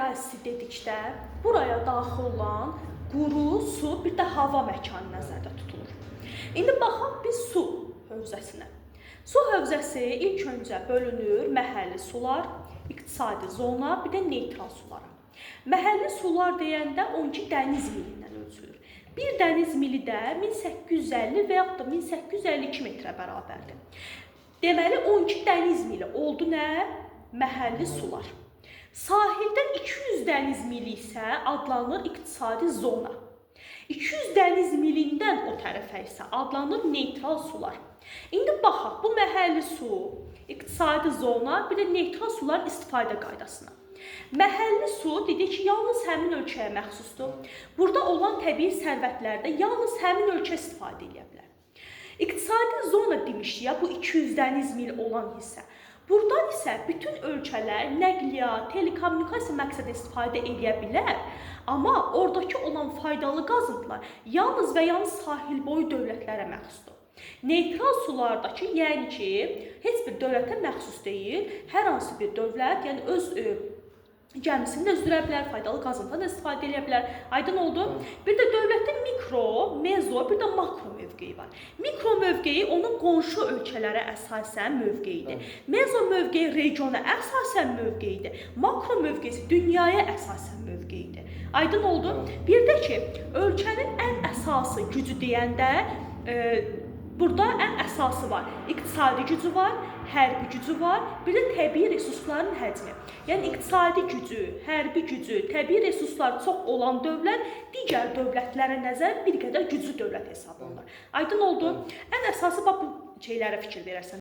ərazisi dedikdə buraya daxil olan quru, su, bir də hava məkanı nəzərdə tutulur. İndi baxaq biz su hövzəsinə. Su hövzəsi ilk öncə bölünür məhəlli sular, iqtisadi zona, bir də neytral sulara. Məhəlli sular deyəndə 12 dəniz milindən ölçülür. Bir dəniz mili də 1850 və yaxud da 1852 metrə bərabərdir. Deməli 12 dəniz mili oldu nə? Məhəlli sular. Sahildən 200 dəniz mili isə adlanır iqtisadi zona. 200 dəniz milindən o tərəfə isə adlanır neytral sular. İndi baxaq bu məhəlli su, iqtisadi zona, bir də neytral suların istifadə qaydasına. Məhəlli su dedik ki, yalnız həmin ölkəyə məxsusdur. Burada olan təbii sərvətlərdə yalnız həmin ölkə istifadə edə bilər. İqtisadi zona demişdik ya, bu 200 dəniz mil olan hissə. Buradan isə bütün ölkələr nəqliyyat, telekommunikasiya məqsədə istifadə edə bilər, amma oradakı olan faydalı qazıntılar yalnız və yalnız sahil boyu dövlətlərə məxsusdur. Neytral sulardakı, yəni ki, heç bir dövlətə məxsus deyil, hər hansı bir dövlət, yəni öz gəmisini də üzdürə bilər, faydalı qazıntıdan istifadə edə bilər. Aydın oldu? Bir də dövlətin mikro, mezo, bir də makro mövqeyi var. Mikro mövqeyi onun qonşu ölkələrə əsasən mövqeyidir. Mezo mövqeyi regiona əsasən mövqeyidir. Makro mövqeyi dünyaya əsasən mövqeyidir. Aydın oldu? Bir də ki, ölkənin ən əsası gücü deyəndə burada ən əsası var. İqtisadi gücü var, hərbi gücü var, bir də təbii resursların həcmi. Yəni iqtisadi gücü, hərbi gücü, təbii resursları çox olan dövlət digər dövlətlərə nəzər bir qədər güclü dövlət hesab olunur. Aydın oldu? Ən əsası bax bu şeylərə fikir verərsən.